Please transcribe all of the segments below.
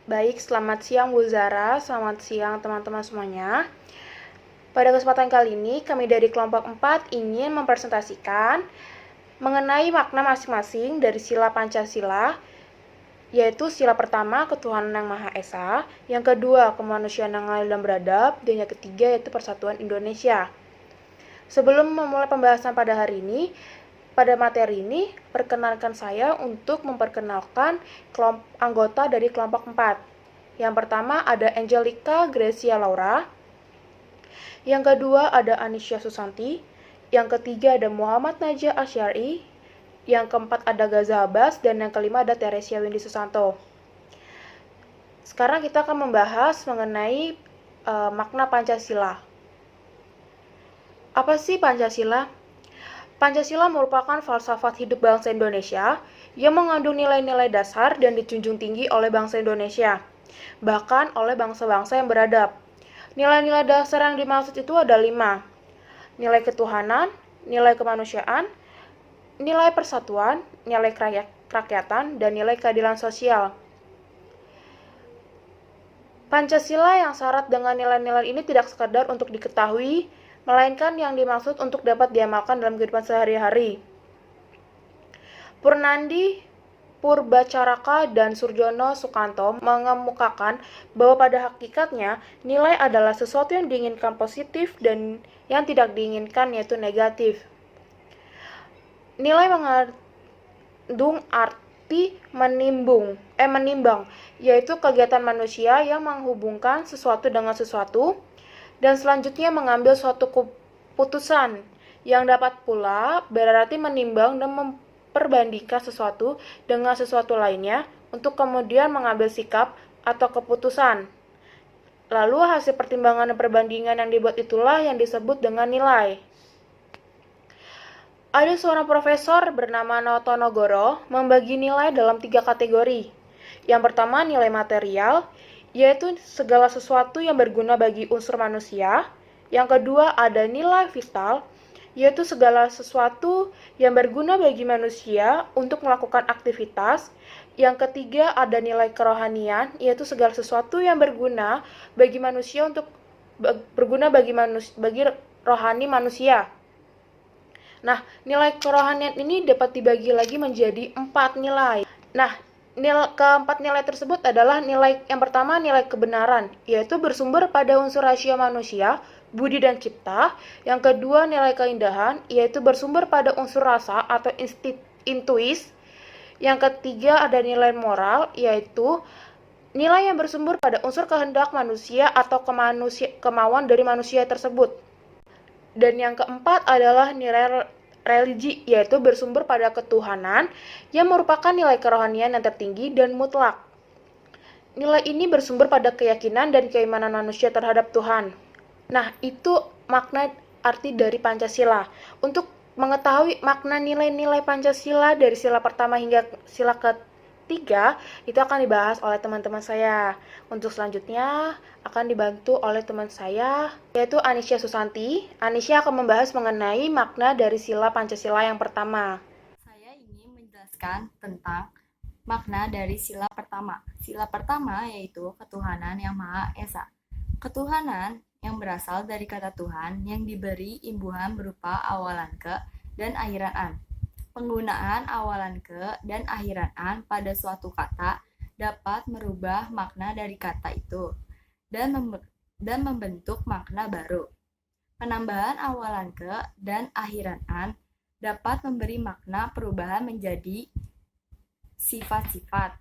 Baik, selamat siang Bu Zara, selamat siang teman-teman semuanya. Pada kesempatan kali ini, kami dari kelompok 4 ingin mempresentasikan mengenai makna masing-masing dari sila Pancasila, yaitu sila pertama, ketuhanan yang Maha Esa, yang kedua, kemanusiaan yang adil dan beradab, dan yang ketiga, yaitu persatuan Indonesia. Sebelum memulai pembahasan pada hari ini, pada materi ini, perkenalkan saya untuk memperkenalkan anggota dari kelompok 4. Yang pertama ada Angelica Gracia Laura. Yang kedua ada Anisya Susanti. Yang ketiga ada Muhammad Najah Asyari. Yang keempat ada Gaza Abbas. Dan yang kelima ada Teresia Windy Susanto. Sekarang kita akan membahas mengenai makna Pancasila. Apa sih Pancasila? Pancasila merupakan falsafat hidup bangsa Indonesia yang mengandung nilai-nilai dasar dan dijunjung tinggi oleh bangsa Indonesia, bahkan oleh bangsa-bangsa yang beradab. Nilai-nilai dasar yang dimaksud itu ada 5. Nilai ketuhanan, nilai kemanusiaan, nilai persatuan, nilai kerakyatan, dan nilai keadilan sosial. Pancasila yang syarat dengan nilai-nilai ini tidak sekadar untuk diketahui, melainkan yang dimaksud untuk dapat diamalkan dalam kehidupan sehari-hari. Purnandi Purbacaraka dan Surjono Sukanto mengemukakan bahwa pada hakikatnya nilai adalah sesuatu yang diinginkan positif dan yang tidak diinginkan yaitu negatif. Nilai mengandung arti menimbang, yaitu kegiatan manusia yang menghubungkan sesuatu dengan sesuatu dan selanjutnya mengambil suatu keputusan yang dapat pula berarti menimbang dan memperbandingkan sesuatu dengan sesuatu lainnya untuk kemudian mengambil sikap atau keputusan. Lalu hasil pertimbangan dan perbandingan yang dibuat itulah yang disebut dengan nilai. Ada seorang profesor bernama Noto Nogoro membagi nilai dalam 3 kategori. Yang pertama nilai material, yaitu segala sesuatu yang berguna bagi unsur manusia. Yang kedua ada nilai vital, yaitu segala sesuatu yang berguna bagi manusia untuk melakukan aktivitas. Yang ketiga ada nilai kerohanian, yaitu segala sesuatu yang berguna bagi manusia untuk berguna bagi rohani manusia. Nah, nilai kerohanian ini dapat dibagi lagi menjadi 4 nilai. Nah, keempat nilai tersebut adalah nilai yang pertama nilai kebenaran, yaitu bersumber pada unsur rahasia manusia, budi dan cipta. Yang kedua nilai keindahan, yaitu bersumber pada unsur rasa atau intuis. Yang ketiga ada nilai moral, yaitu nilai yang bersumber pada unsur kehendak manusia atau kemauan dari manusia tersebut. Dan yang keempat adalah nilai religi, yaitu bersumber pada ketuhanan yang merupakan nilai kerohanian yang tertinggi dan mutlak. Nilai ini bersumber pada keyakinan dan keimanan manusia terhadap Tuhan. Nah, itu makna arti dari Pancasila. Untuk mengetahui makna nilai-nilai Pancasila dari sila pertama hingga sila ketiga, itu akan dibahas oleh teman-teman saya. Untuk selanjutnya akan dibantu oleh teman saya, yaitu Anisya Susanti. Anisya akan membahas mengenai makna dari sila Pancasila yang pertama. Saya ingin menjelaskan tentang makna dari sila pertama. Sila pertama yaitu ketuhanan yang Maha Esa. Ketuhanan yang berasal dari kata Tuhan yang diberi imbuhan berupa awalan ke dan akhiran an. Penggunaan awalan ke dan akhiran an pada suatu kata dapat merubah makna dari kata itu dan membentuk makna baru. Penambahan awalan ke dan akhiran an dapat memberi makna perubahan menjadi sifat-sifat.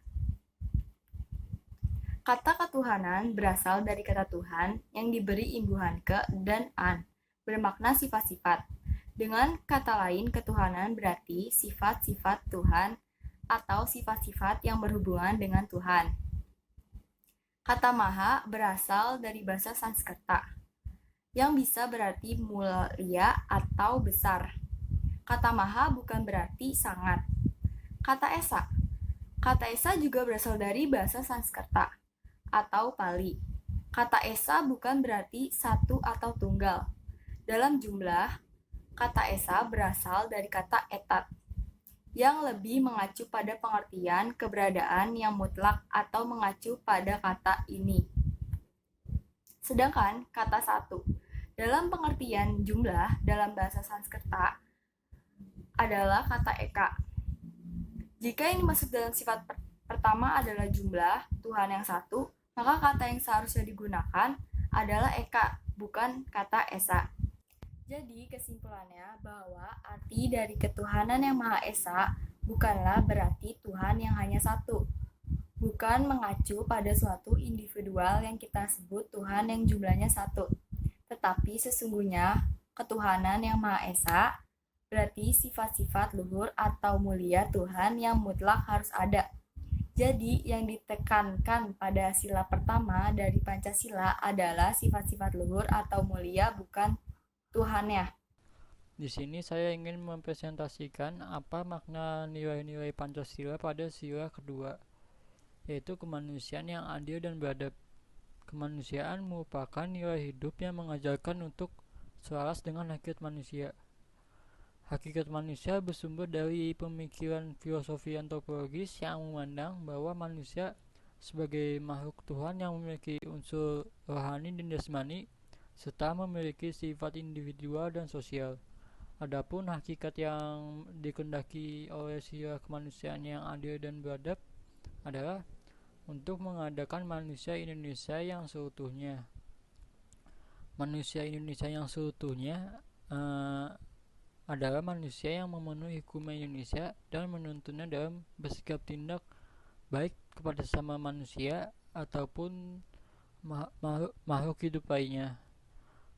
Kata ketuhanan berasal dari kata Tuhan yang diberi imbuhan ke dan an, bermakna sifat-sifat. Dengan kata lain, ketuhanan berarti sifat-sifat Tuhan atau sifat-sifat yang berhubungan dengan Tuhan. Kata maha berasal dari bahasa Sanskerta, yang bisa berarti mulia atau besar. Kata maha bukan berarti sangat. Kata esa. Kata esa juga berasal dari bahasa Sanskerta atau Pali. Kata esa bukan berarti satu atau tunggal. Dalam jumlah, kata esa berasal dari kata etat, yang lebih mengacu pada pengertian keberadaan yang mutlak atau mengacu pada kata ini. Sedangkan kata satu, dalam pengertian jumlah dalam bahasa Sanskerta adalah kata eka. Jika yang dimaksud dalam sifat pertama adalah jumlah Tuhan yang satu, maka kata yang seharusnya digunakan adalah eka, bukan kata esa. Jadi kesimpulannya bahwa arti dari ketuhanan yang Maha Esa bukanlah berarti Tuhan yang hanya satu. Bukan mengacu pada suatu individual yang kita sebut Tuhan yang jumlahnya satu. Tetapi sesungguhnya ketuhanan yang Maha Esa berarti sifat-sifat luhur atau mulia Tuhan yang mutlak harus ada. Jadi yang ditekankan pada sila pertama dari Pancasila adalah sifat-sifat luhur atau mulia, bukan Tuhannya. Di sini saya ingin mempresentasikan apa makna nilai-nilai Pancasila pada sila kedua, yaitu kemanusiaan yang adil dan beradab. Kemanusiaan merupakan nilai hidup yang mengajarkan untuk selaras dengan hakikat manusia. Hakikat manusia bersumber dari pemikiran filosofi antropologis yang memandang bahwa manusia sebagai makhluk Tuhan yang memiliki unsur rohani dan jasmani serta memiliki sifat individual dan sosial. Adapun hakikat yang dikehendaki oleh sila kemanusiaan yang adil dan beradab adalah untuk mengadakan manusia Indonesia yang seutuhnya. Manusia Indonesia yang seutuhnya adalah manusia yang memenuhi hukum Indonesia dan menuntunnya dalam bersikap tindak baik kepada sesama manusia ataupun makhluk hidup lainnya.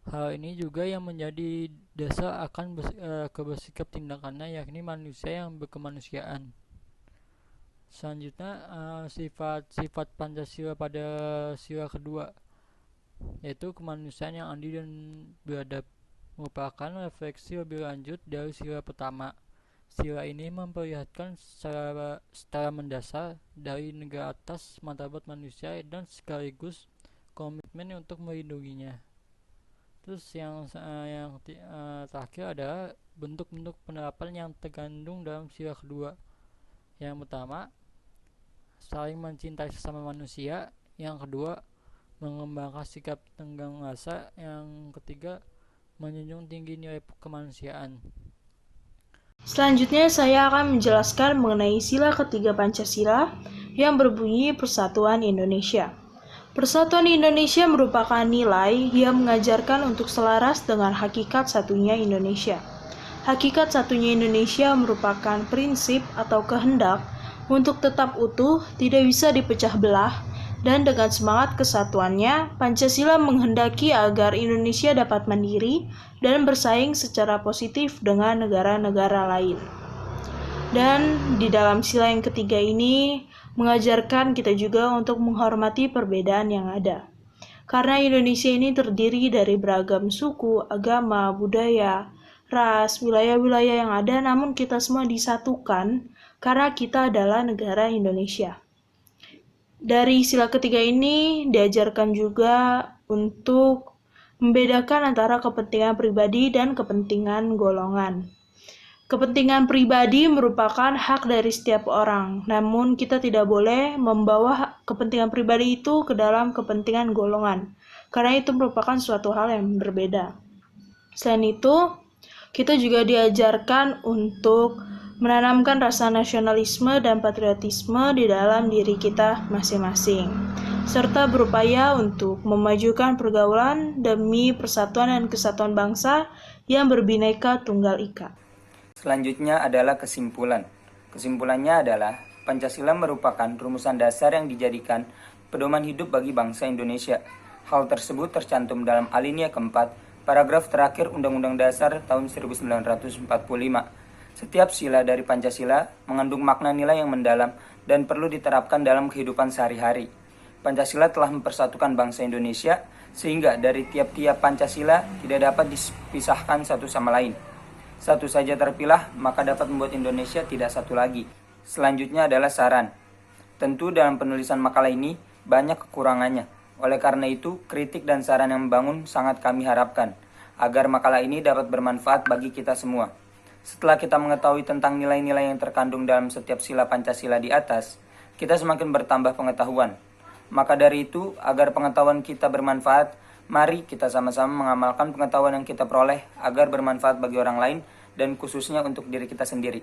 Hal ini juga yang menjadi dasar akan bersikap tindakannya, yakni manusia yang berkemanusiaan. Selanjutnya sifat-sifat Pancasila pada sila kedua, yaitu kemanusiaan yang adil dan beradab, merupakan refleksi lebih lanjut dari sila pertama. Sila ini memperlihatkan secara mendasar dari negara atas martabat manusia dan sekaligus komitmen untuk melindunginya. Terus yang terakhir adalah bentuk-bentuk penerapan yang terkandung dalam sila kedua. Yang pertama, saling mencintai sesama manusia. Yang kedua, mengembangkan sikap tenggang rasa. Yang ketiga, menjunjung tinggi nilai kemanusiaan. Selanjutnya saya akan menjelaskan mengenai sila ketiga Pancasila yang berbunyi Persatuan Indonesia. Persatuan Indonesia merupakan nilai yang mengajarkan untuk selaras dengan hakikat satunya Indonesia. Hakikat satunya Indonesia merupakan prinsip atau kehendak untuk tetap utuh, tidak bisa dipecah belah, dan dengan semangat kesatuannya, Pancasila menghendaki agar Indonesia dapat mandiri dan bersaing secara positif dengan negara-negara lain. Dan di dalam sila yang ketiga ini mengajarkan kita juga untuk menghormati perbedaan yang ada. Karena Indonesia ini terdiri dari beragam suku, agama, budaya, ras, wilayah-wilayah yang ada, namun kita semua disatukan karena kita adalah negara Indonesia. Dari sila ketiga ini diajarkan juga untuk membedakan antara kepentingan pribadi dan kepentingan golongan. Kepentingan pribadi merupakan hak dari setiap orang, namun kita tidak boleh membawa kepentingan pribadi itu ke dalam kepentingan golongan, karena itu merupakan suatu hal yang berbeda. Selain itu, kita juga diajarkan untuk menanamkan rasa nasionalisme dan patriotisme di dalam diri kita masing-masing, serta berupaya untuk memajukan pergaulan demi persatuan dan kesatuan bangsa yang berbineka tunggal ika. Selanjutnya adalah kesimpulan. Kesimpulannya adalah Pancasila merupakan rumusan dasar yang dijadikan pedoman hidup bagi bangsa Indonesia. Hal tersebut tercantum dalam alinea keempat, paragraf terakhir Undang-Undang Dasar tahun 1945. Setiap sila dari Pancasila mengandung makna nilai yang mendalam dan perlu diterapkan dalam kehidupan sehari-hari. Pancasila telah mempersatukan bangsa Indonesia sehingga dari tiap-tiap Pancasila tidak dapat dipisahkan satu sama lain. Satu saja terpilah, maka dapat membuat Indonesia tidak satu lagi. Selanjutnya adalah saran. Tentu dalam penulisan makalah ini banyak kekurangannya. Oleh karena itu, kritik dan saran yang membangun sangat kami harapkan, agar makalah ini dapat bermanfaat bagi kita semua. Setelah kita mengetahui tentang nilai-nilai yang terkandung dalam setiap sila Pancasila di atas, kita semakin bertambah pengetahuan. Maka dari itu, agar pengetahuan kita bermanfaat, mari kita sama-sama mengamalkan pengetahuan yang kita peroleh agar bermanfaat bagi orang lain dan khususnya untuk diri kita sendiri.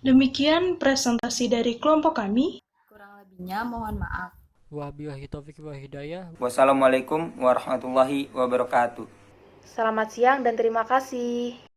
Demikian presentasi dari kelompok kami. Kurang lebihnya mohon maaf. Wabillahi taufiq wal hidayah. Wassalamualaikum warahmatullahi wabarakatuh. Selamat siang dan terima kasih.